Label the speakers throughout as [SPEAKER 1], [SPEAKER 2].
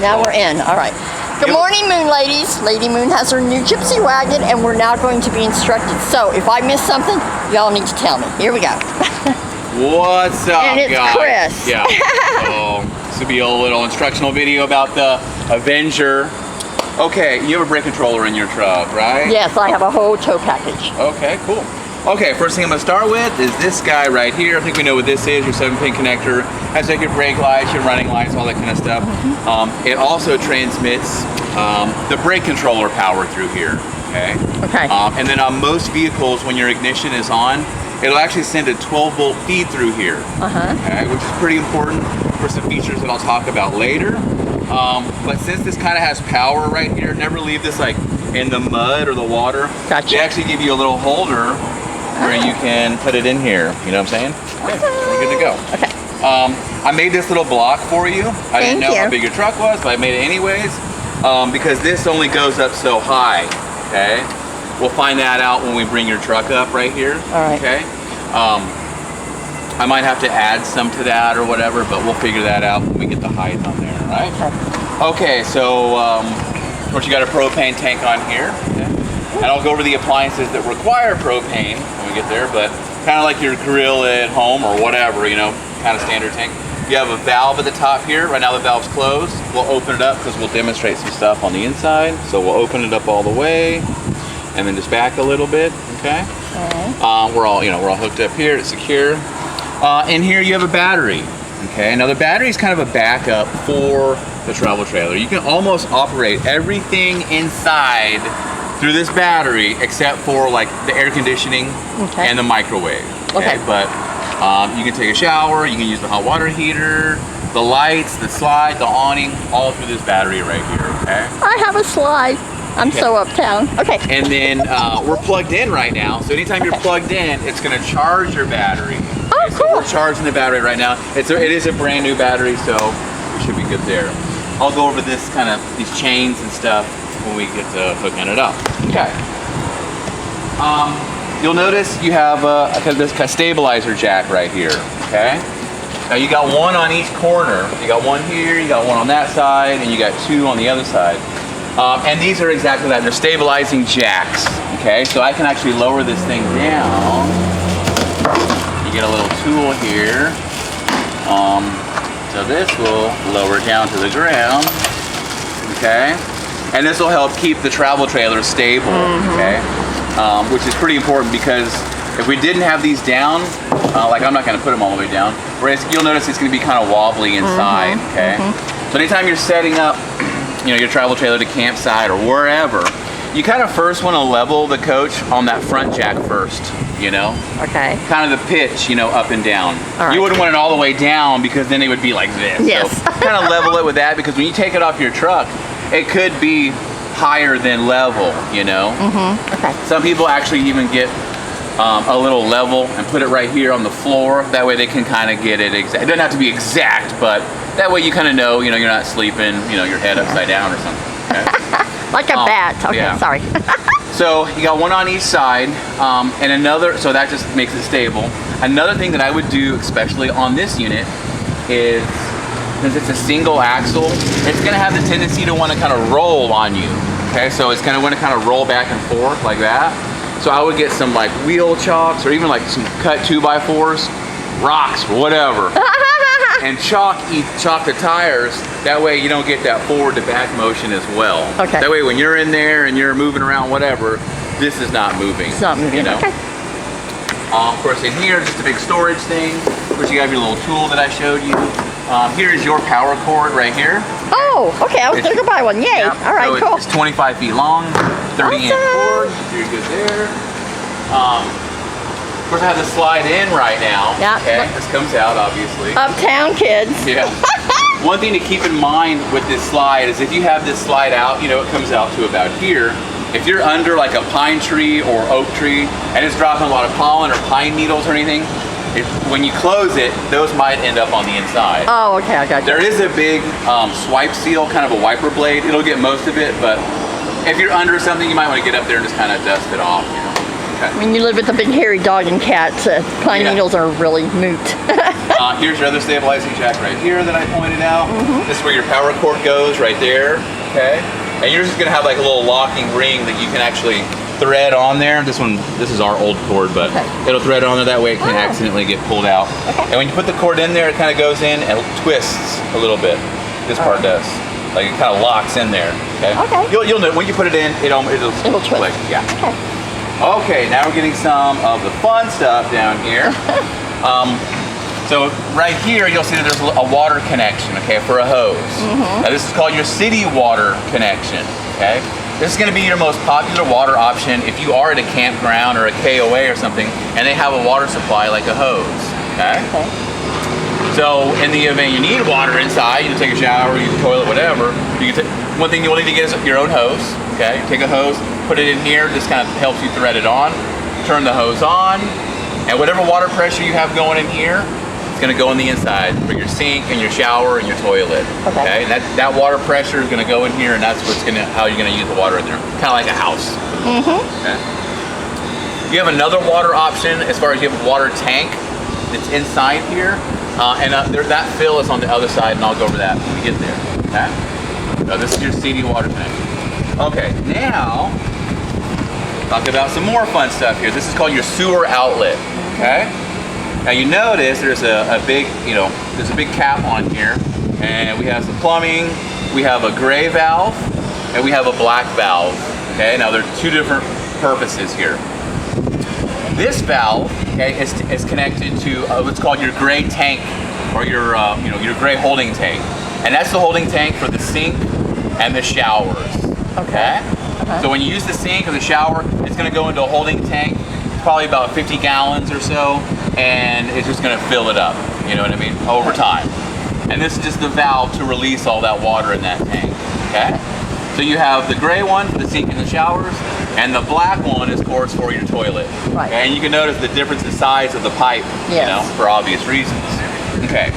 [SPEAKER 1] Now we're in. All right. Good morning, Moon Ladies. Lady Moon has her new Gypsy wagon, and we're now going to be instructed. So if I miss something, y'all need to tell me. Here we go.
[SPEAKER 2] What's up,
[SPEAKER 1] and it's
[SPEAKER 2] guys?
[SPEAKER 1] Chris.
[SPEAKER 2] Yeah. So this will be a little instructional video about the Avenger. Okay, you have a brake controller in your truck, right?
[SPEAKER 1] Yes, I have a whole tow package.
[SPEAKER 2] Okay, cool. Okay, first thing I'm going to start with is this guy right here. I think we know what this is. Your 7-pin connector has like your brake lights, your running lights, all that kind of stuff. It also transmits the brake controller power through here. Okay.
[SPEAKER 1] Okay.
[SPEAKER 2] And then on most vehicles, when your ignition is on, it'll actually send a 12-volt feed through here. Okay, which is pretty important for some features that I'll talk about later. But since this kind of has power right here, never leave this like in the mud or the water.
[SPEAKER 1] Gotcha.
[SPEAKER 2] They actually give you a little holder where you can put it in here. You know what I'm saying? Okay, we're good to go.
[SPEAKER 1] Okay.
[SPEAKER 2] I made this little block for you. I didn't know how big your truck was, but I made it anyways because this only goes up so high. Okay. We'll find that out when we bring your truck up right here.
[SPEAKER 1] All right.
[SPEAKER 2] Okay. I might have to add some to that or whatever, but we'll figure that out when we get the height on there. All right. Okay. So of course you got a propane tank on here. Okay. And I'll go over the appliances that require propane when we get there, but kind of like your grill at home or whatever, you know, kind of standard tank. You have a valve at the top here. Right now the valve's closed. We'll open it up because we'll demonstrate some stuff on the inside. So we'll open it up all the way and then just back a little bit, okay? We're all hooked up here, it's secure. In here you have a battery, okay? Now the battery is kind of a backup for the travel trailer. You can almost operate everything inside through this battery except for like the air conditioning and the microwave. Okay. But you can take a shower, you can use the hot water heater, the lights, the slide, the awning, all through this battery right here, okay?
[SPEAKER 1] I have a slide. I'm so uptown. Okay.
[SPEAKER 2] And then we're plugged in right now, so anytime you're plugged in, it's gonna charge your battery.
[SPEAKER 1] Oh,
[SPEAKER 2] okay,
[SPEAKER 1] cool.
[SPEAKER 2] So we're charging the battery right now. It is a brand new battery, so we should be good there. I'll go over these chains and stuff when we get to hooking it up. Okay. You'll notice you have this stabilizer jack right here, okay? Now you got one on each corner. You got one here, you got one on that side, and you got two on the other side. And these are exactly that. They're stabilizing jacks, okay? So I can actually lower this thing down. You get a little tool here. So this will lower down to the ground, okay? And this will help keep the travel trailer stable, okay? Which is pretty important because if we didn't have these down, like I'm not gonna put them all the way down, whereas you'll notice it's gonna be kind of wobbly inside, okay? So anytime you're setting up, you know, your travel trailer to campsite or wherever, you kind of first want to level the coach on that front jack first, you know?
[SPEAKER 1] Okay.
[SPEAKER 2] Kind of the pitch, you know, up and down.
[SPEAKER 1] All right.
[SPEAKER 2] You wouldn't want it all the way down because then it would be like this.
[SPEAKER 1] Yes.
[SPEAKER 2] So kind of level it with that because when you take it off your truck, it could be higher than level, you know?
[SPEAKER 1] Okay.
[SPEAKER 2] Some people actually even get a little level and put it right here on the floor. That way they can kind of get it exact. It doesn't have to be exact, but that way you kind of know, you know, you're not sleeping, you know, your head upside down or something. Okay?
[SPEAKER 1] Like a bat. Okay,
[SPEAKER 2] yeah.
[SPEAKER 1] sorry.
[SPEAKER 2] So you got one on each side, and another, so that just makes it stable. Another thing that I would do, especially on this unit, is, since it's a single axle, it's gonna have the tendency to wanna kind of roll on you. Okay, so it's gonna wanna kind of roll back and forth like that. So I would get some like wheel chocks or even like some cut 2x4s, rocks, whatever. And chalk the tires. That way you don't get that forward to back motion as well.
[SPEAKER 1] Okay.
[SPEAKER 2] That way when you're in there and you're moving around, whatever, this is not moving.
[SPEAKER 1] It's not moving.
[SPEAKER 2] You know?
[SPEAKER 1] Okay.
[SPEAKER 2] Of course, in here, just a big storage thing. Of course, you have your little tool that I showed you. Here is your power cord right here.
[SPEAKER 1] Oh, okay. I was gonna go buy one. Yay!
[SPEAKER 2] Yeah,
[SPEAKER 1] All right,
[SPEAKER 2] so
[SPEAKER 1] cool.
[SPEAKER 2] It's 25 feet long, 30 amp cord. So you're good there. Of course, I have the slide in right now.
[SPEAKER 1] Yeah.
[SPEAKER 2] Okay, this comes out obviously.
[SPEAKER 1] Uptown kids.
[SPEAKER 2] Yeah. One thing to keep in mind with this slide is if you have this slide out, you know, it comes out to about here. If you're under like a pine tree or oak tree and it's dropping a lot of pollen or pine needles or anything, when you close it, those might end up on the inside.
[SPEAKER 1] Oh, okay, I got you.
[SPEAKER 2] There is a big swipe seal, kind of a wiper blade. It'll get most of it, but if you're under something, you might want to get up there and just kind of dust it off, you know. Okay.
[SPEAKER 1] When you live with a big hairy dog and cat, pine needles are really moot.
[SPEAKER 2] Here's your other stabilizing jack right here that I pointed out. This is where your power cord goes right there, okay? And you're just gonna have like a little locking ring that you can actually thread on there. This is our old cord, but it'll thread on there, that way it can accidentally get pulled out. And when you put the cord in there, it kind of goes in and twists a little bit. This part does. Like it kind of locks in there, okay? You'll know, when you put it in, it'll twist. Click, yeah. Okay, now we're getting some of the fun stuff down here. So right here, you'll see that there's a water connection, okay, for a hose. Now this is called your city water connection, okay? This is going to be your most popular water option if you are at a campground or a KOA or something, and they have a water supply like a hose, okay? So in the event you need water inside, you can take a shower, use a toilet, whatever. One thing you'll need to get is your own hose, okay? Take a hose, put it in here, this kind of helps you thread it on. Turn the hose on, and whatever water pressure you have going in here, it's going to go in the inside for your sink and your shower and your toilet. Okay. And that water pressure is going to go in here, and that's how you're going to use the water in there. Kind of like a house. Okay. You have another water option as far as you have a water tank that's inside here, and that fill is on the other side, and I'll go over that when we get there. Okay. So this is your CD water tank. Okay. Now talk about some more fun stuff here. This is called your sewer outlet. Okay. Now you notice there's a big, there's a big cap on here, and we have some plumbing, we have a gray valve, and we have a black valve. Okay, now there are two different purposes here. This valve, okay, is connected to what's called your gray tank, or your gray holding tank, and that's the holding tank for the sink and the showers. Okay. So when you use the sink or the shower, it's going to go into a holding tank. Probably about 50 gallons or so, and it's just going to fill it up, you know what I mean, over time. And this is just the valve to release all that water in that tank, okay? So you have the gray one for the sink and the showers, and the black one is, of course, for your toilet. Right. And you can notice the difference in size of the pipe, for obvious reasons. Okay.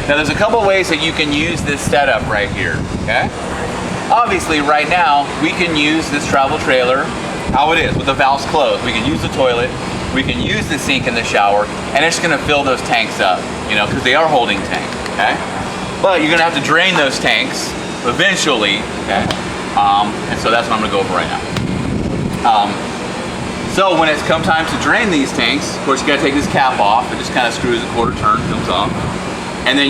[SPEAKER 2] Now there's a couple of ways that you can use this setup right here, okay? Obviously, right now, we can use this travel trailer how it is, with the valves closed. We can use the toilet, we can use the sink and the shower, and it's gonna fill those tanks up, because they are holding tank, okay? But you're gonna have to drain those tanks eventually, okay? And so that's what I'm gonna go over right now. So when it's come time to drain these tanks, of course you gotta take this cap off. It just kind of screws a quarter turn, comes off. And then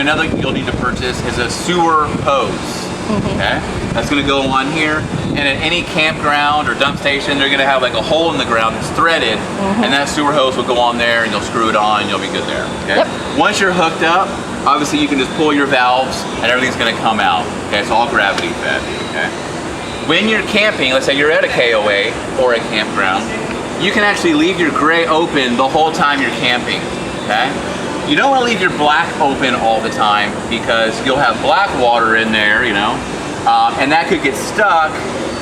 [SPEAKER 2] another you'll need to purchase is a sewer hose. Okay, that's going to go on here, and at any campground or dump station, they're going to have like a hole in the ground that's threaded, and that sewer hose will go on there, and you'll screw it on, and you'll be good there. Okay. Once you're hooked up, obviously you can just pull your valves, and everything's going to come out. Okay, it's all gravity fed. Okay. When you're camping, let's say you're at a KOA or a campground, you can actually leave your gray open the whole time you're camping. Okay. You don't want to leave your black open all the time because you'll have black water in there, and that could get stuck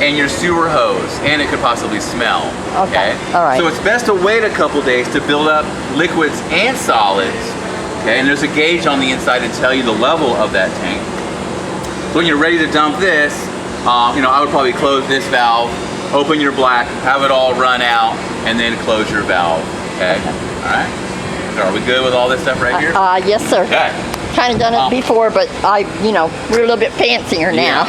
[SPEAKER 2] in your sewer hose, and it could possibly smell. Okay. All right. So it's best to wait a couple days to build up liquids and solids. Okay. And there's a gauge on the inside to tell you the level of that tank. So when you're ready to dump this, I would probably close this valve, open your black, have it all run out, and then close your valve. Okay. All right. Are we good with all this stuff right here?
[SPEAKER 1] Yes, sir. Okay. Kind of done it before, but we're a little bit fancier now.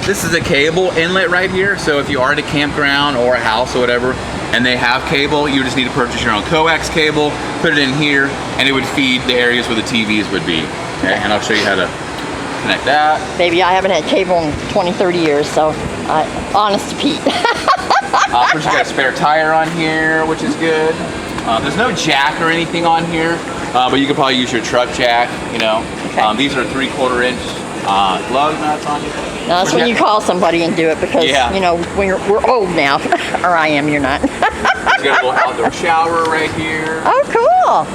[SPEAKER 2] This is a cable inlet right here. So if you are at a campground or a house or whatever, and they have cable, you just need to purchase your own coax cable, put it in here, and it would feed the areas where the TVs would be. Okay, and I'll show you how to connect that.
[SPEAKER 1] Baby, I haven't had cable in 20, 30 years, so honest to Pete.
[SPEAKER 2] First, you got a spare tire on here, which is good. There's no jack or anything on here, but you could probably use your truck jack, Okay. These are 3/4 inch lug nuts on here.
[SPEAKER 1] No, that's when you call somebody and do it because, we're old now. Or I am, you're not.
[SPEAKER 2] You got a little outdoor shower right here.
[SPEAKER 1] Oh, cool.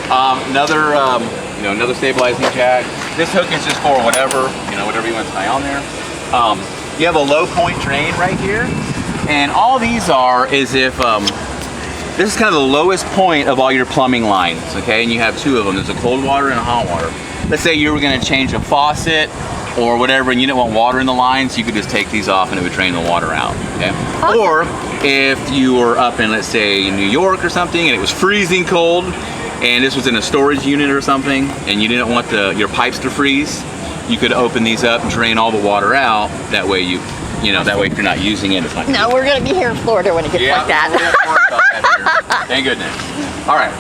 [SPEAKER 2] Yeah. Another stabilizing jack. This hook is just for whatever you want to tie on there. You have a low point drain right here, and all these is if this is kind of the lowest point of all your plumbing lines, okay? And you have two of them. There's a cold water and a hot water. Let's say you were going to change a faucet or whatever, and you didn't want water in the lines, you could just take these off and it would drain the water out, okay? Or if you were up in, let's say, New York or something, and it was freezing cold, and this was in a storage unit or something, and you didn't want your pipes to freeze, you could open these up, drain all the water out. That way that way if you're not using it, it's not.
[SPEAKER 1] No, we're gonna be here in Florida when it gets like that.
[SPEAKER 2] We're gonna worry about that here. Thank goodness. All right.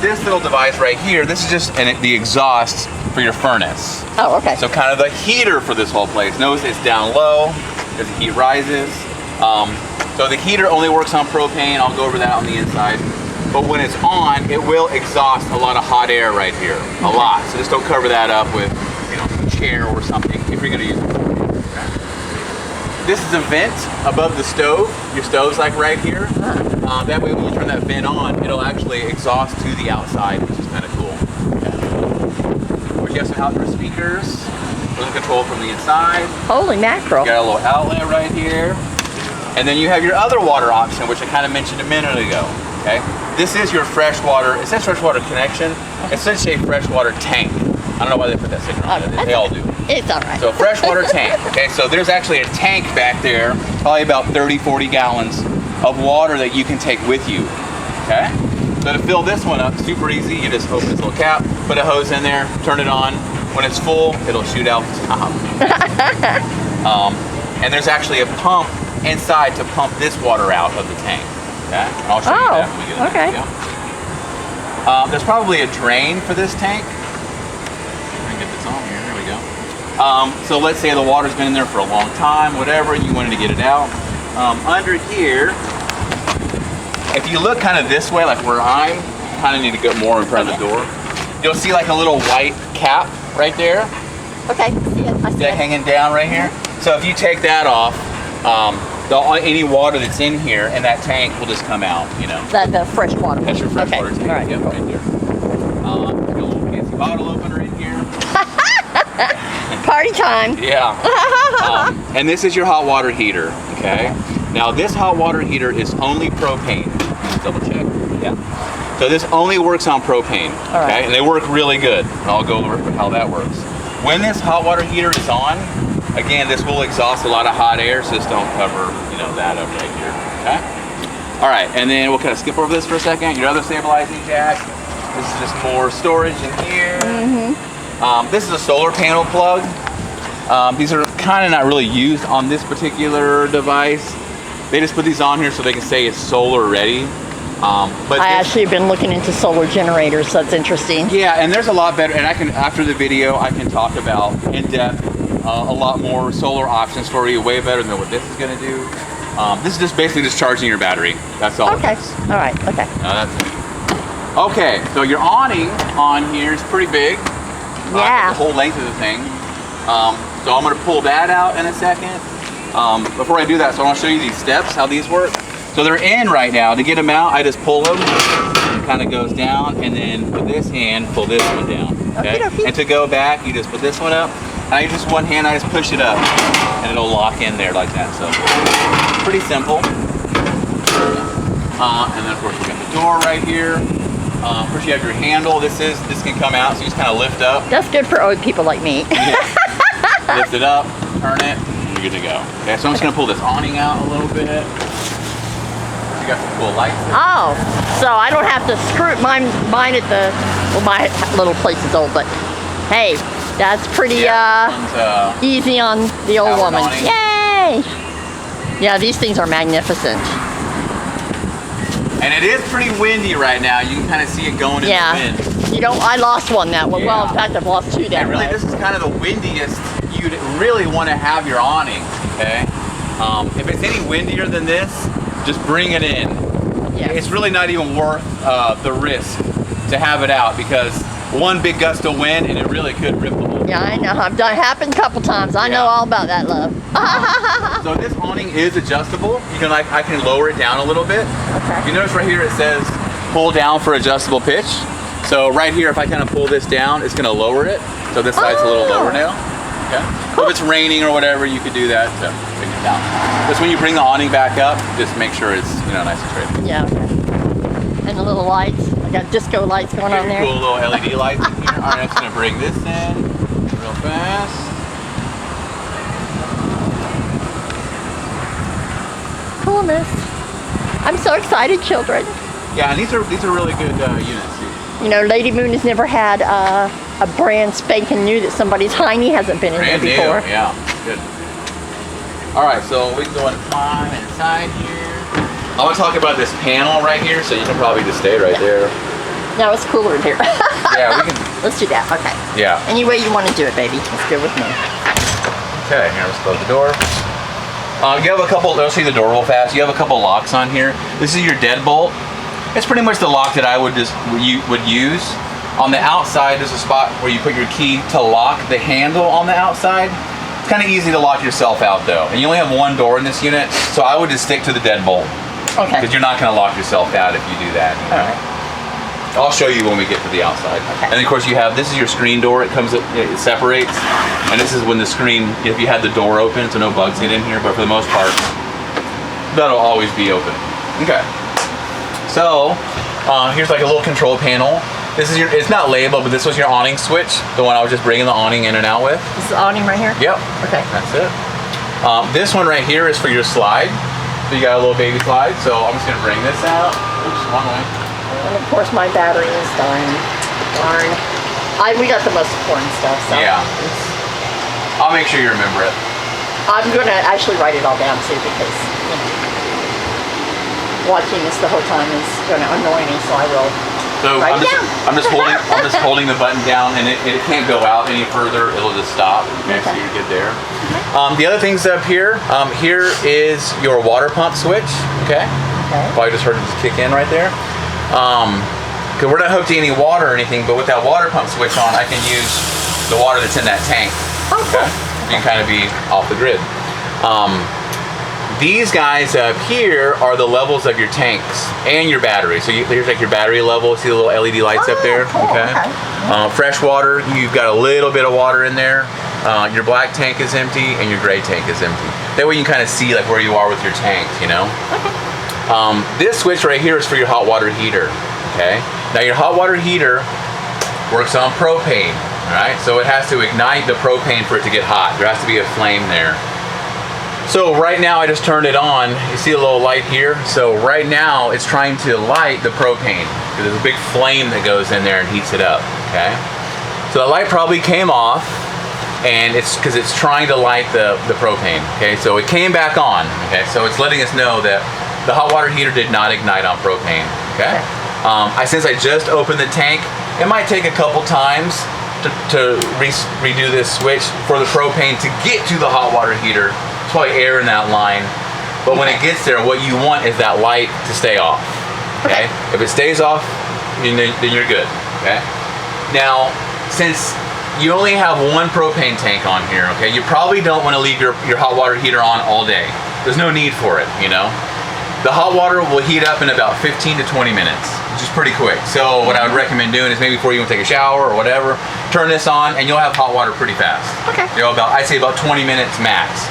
[SPEAKER 2] This little device right here, this is just the exhaust for your furnace.
[SPEAKER 1] Oh, okay.
[SPEAKER 2] So kind of the heater for this whole place. Notice it's down low as the heat rises. So the heater only works on propane. I'll go over that on the inside. But when it's on, it will exhaust a lot of hot air right here. A lot. So just don't cover that up with a chair or something if you're gonna use it. Okay. This is a vent above the stove. Your stove's like right here. That way when you turn that vent on, it'll actually exhaust to the outside, which is kind of cool. Okay. You have some outdoor speakers. With control from the inside.
[SPEAKER 1] Holy mackerel.
[SPEAKER 2] You got a little outlet right here. And then you have your other water option, which I kind of mentioned a minute ago. Okay. This is your freshwater, it says freshwater connection. It's essentially a freshwater tank. I don't know why they put that sticker on it. They all do.
[SPEAKER 1] It's all right.
[SPEAKER 2] So freshwater tank. Okay, so there's actually a tank back there, probably about 30, 40 gallons of water that you can take with you. Okay? So to fill this one up, super easy. You just open this little cap, put a hose in there, turn it on. When it's full, it'll shoot out the top. And there's actually a pump inside to pump this water out of the tank. Okay? And I'll show you that when we get in
[SPEAKER 1] okay.
[SPEAKER 2] there. There's probably a drain for this tank. Let me get this on here. There we go. So let's say the water's been in there for a long time, whatever, you wanted to get it out. Under here, if you look kind of this way, like where I'm, kind of need to go more in front of the door. You'll see like a little white cap right there.
[SPEAKER 1] Okay. I see it.
[SPEAKER 2] Hanging down right here. So if you take that off, any water that's in here and that tank will just come out,
[SPEAKER 1] The fresh water.
[SPEAKER 2] That's your fresh water tank.
[SPEAKER 1] All right.
[SPEAKER 2] Yep,
[SPEAKER 1] Cool.
[SPEAKER 2] right there. Got a little fancy bottle opener in here.
[SPEAKER 1] Party time.
[SPEAKER 2] Yeah. And this is your hot water heater, okay? Now this hot water heater is only propane. Double check. Yeah. So this only works on propane, okay?
[SPEAKER 1] Right.
[SPEAKER 2] And they work really good. And I'll go over how that works. When this hot water heater is on, again, this will exhaust a lot of hot air, so just don't cover, that up right here, okay? All right, and then we'll kind of skip over this for a second. Your other stabilizing jack. This is just more storage in here. This is a solar panel plug. These are kind of not really used on this particular device. They just put these on here so they can say it's solar ready. But
[SPEAKER 1] I actually have been looking into solar generators, so that's interesting.
[SPEAKER 2] Yeah, and there's a lot better, and after the video, I can talk about in depth a lot more solar options for you, way better than what this is going to do. This is just basically just charging your battery. That's all.
[SPEAKER 1] Okay.
[SPEAKER 2] It is.
[SPEAKER 1] All right. Okay.
[SPEAKER 2] That's it. Okay, so your awning on here is pretty big.
[SPEAKER 1] Yeah.
[SPEAKER 2] The whole length of the thing. So I'm going to pull that out in a second. Before I do that, so I want to show you these steps, how these work. So they're in right now. To get them out, I just pull them. It kind of goes down, and then with this hand, pull this one down. Okay.
[SPEAKER 1] Okey-dokey.
[SPEAKER 2] And to go back, you just put this one up. And I use just one hand, I just push it up, and it'll lock in there like that. So pretty simple. And then of course you got the door right here. Of course you have your handle. This can come out, so you just kind of lift up.
[SPEAKER 1] That's good for old people like me.
[SPEAKER 2] Yeah. Lift it up, turn it, and you're good to go. Okay, so I'm just gonna pull this awning out a little bit. You got some cool lights.
[SPEAKER 1] Oh, so I don't have to screw mine at the, well, my little place is old, but hey, that's pretty easy on the old woman.
[SPEAKER 2] Awning.
[SPEAKER 1] Yay! Yeah, these things are magnificent.
[SPEAKER 2] And it is pretty windy right now. You can kind of see it going in the wind.
[SPEAKER 1] I lost one that way. Well, in fact, I've lost two that
[SPEAKER 2] And really,
[SPEAKER 1] way.
[SPEAKER 2] this is kind of the windiest you'd really want to have your awning, okay? If it's any windier than this, just bring it in.
[SPEAKER 1] Yeah.
[SPEAKER 2] It's really not even worth the risk to have it out, because one big gust of wind and it really could rip the whole
[SPEAKER 1] Yeah, I know. I've done it happen a couple times. I know all about that, love.
[SPEAKER 2] So this awning is adjustable. You can I can lower it down a little bit.
[SPEAKER 1] Okay.
[SPEAKER 2] You notice right here it says pull down for adjustable pitch. So right here, if I kind of pull this down, it's going to lower it. So this side's a little lower now. Okay. So if it's raining or whatever, you could do that to bring it down. Just when you bring the awning back up, just make sure it's nice and straight.
[SPEAKER 1] Yeah. Okay. And the little lights. I got disco lights going on there.
[SPEAKER 2] Cool little LED lights in here. All right, I'm just going to bring this in real fast.
[SPEAKER 1] Coolness. I'm so excited, children.
[SPEAKER 2] Yeah, and these are really good units too.
[SPEAKER 1] You know, Lady Moon has never had a brand spanking new that somebody's hiney hasn't been in there
[SPEAKER 2] Brand new,
[SPEAKER 1] before.
[SPEAKER 2] yeah, good. All right, so we can go and climb inside here. I want to talk about this panel right here, so you can probably just stay right there.
[SPEAKER 1] No, it's cooler in here.
[SPEAKER 2] Yeah, we can.
[SPEAKER 1] Let's do that. Okay.
[SPEAKER 2] Yeah.
[SPEAKER 1] Any way you want to do it, baby. It's good with me.
[SPEAKER 2] Okay, here, let's close the door. You have a couple, let's see the door real fast. You have a couple locks on here. This is your deadbolt. It's pretty much the lock that I would use. On the outside, there's a spot where you put your key to lock the handle on the outside. It's kind of easy to lock yourself out though. And you only have one door in this unit, so I would just stick to the deadbolt.
[SPEAKER 1] Okay.
[SPEAKER 2] Because you're not going to lock yourself out if you do that. You know?
[SPEAKER 1] All right.
[SPEAKER 2] I'll show you when we get to the outside.
[SPEAKER 1] Okay.
[SPEAKER 2] And of course you have, this is your screen door. It comes, it separates. And this is when the screen, if you had the door open, so no bugs get in here, but for the most part, that'll always be open. Okay. So, here's like a little control panel. This is your, it's not labeled, but this was your awning switch. The one I was just bringing the awning in and out with.
[SPEAKER 1] This is the awning right here?
[SPEAKER 2] Yep.
[SPEAKER 1] Okay.
[SPEAKER 2] That's it. This one right here is for your slide. So you got a little baby slide. So I'm just gonna bring this out. Oops, one way.
[SPEAKER 1] And of course my battery is dying. Darn. We got the most important stuff, so.
[SPEAKER 2] Yeah. I'll make sure you remember it.
[SPEAKER 1] I'm gonna actually write it all down too because, you know, watching this the whole time is gonna annoy me, so I will.
[SPEAKER 2] So
[SPEAKER 1] write it
[SPEAKER 2] I'm just holding the button down, and it can't go out any further. It'll just stop. Okay, so you're good there. The other things up here, here is your water pump switch. Okay. Probably just heard it just kick in right there. Because we're not hooked to any water or anything, but with that water pump switch on, I can use the water that's in that tank. Okay. You can kind of be off the grid. These guys up here are the levels of your tanks and your battery. So here's like your battery level. See the little LED lights up there?
[SPEAKER 1] Cool. Okay.
[SPEAKER 2] Fresh water, you've got a little bit of water in there. Your black tank is empty and your gray tank is empty. That way you can kind of see like where you are with your tanks, you know? This switch right here is for your hot water heater, okay? Now your hot water heater works on propane, all right? So it has to ignite the propane for it to get hot. There has to be a flame there. So right now I just turned it on. You see a little light here? So right now it's trying to light the propane. There's a big flame that goes in there and heats it up, okay? So the light probably came off, and it's because it's trying to light the propane, okay? So it came back on, okay? So it's letting us know that the hot water heater did not ignite on propane, okay? Since I just opened the tank, it might take a couple times to redo this switch for the propane to get to the hot water heater. There's probably air in that line, but when it gets there, what you want is that light to stay off, okay? If it stays off, then you're good, okay? Now, since you only have one propane tank on here, okay, you probably don't want to leave your hot water heater on all day. There's no need for it, you know? The hot water will heat up in about 15 to 20 minutes, which is pretty quick. So what I would recommend doing is maybe before you take a shower or whatever, turn this on and you'll have hot water pretty fast. Okay. You know, I'd say about 20 minutes max.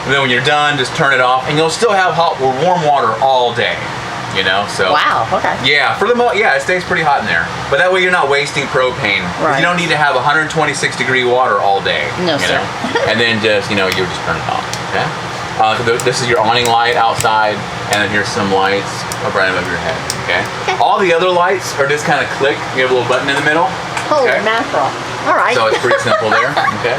[SPEAKER 2] And then when you're done, just turn it off and you'll still have hot or warm water all day. You know, so.
[SPEAKER 1] Wow, okay.
[SPEAKER 2] Yeah, it stays pretty hot in there. But that way you're not wasting propane. Right. You don't need to have 126 degree water all day.
[SPEAKER 1] No, sir.
[SPEAKER 2] And then just, you just turn it off, okay? This is your awning light outside, and then here's some lights right above your head, okay? All the other lights are just kind of click. You have a little button in the middle.
[SPEAKER 1] Holy mackerel. All right.
[SPEAKER 2] So it's pretty simple there, okay?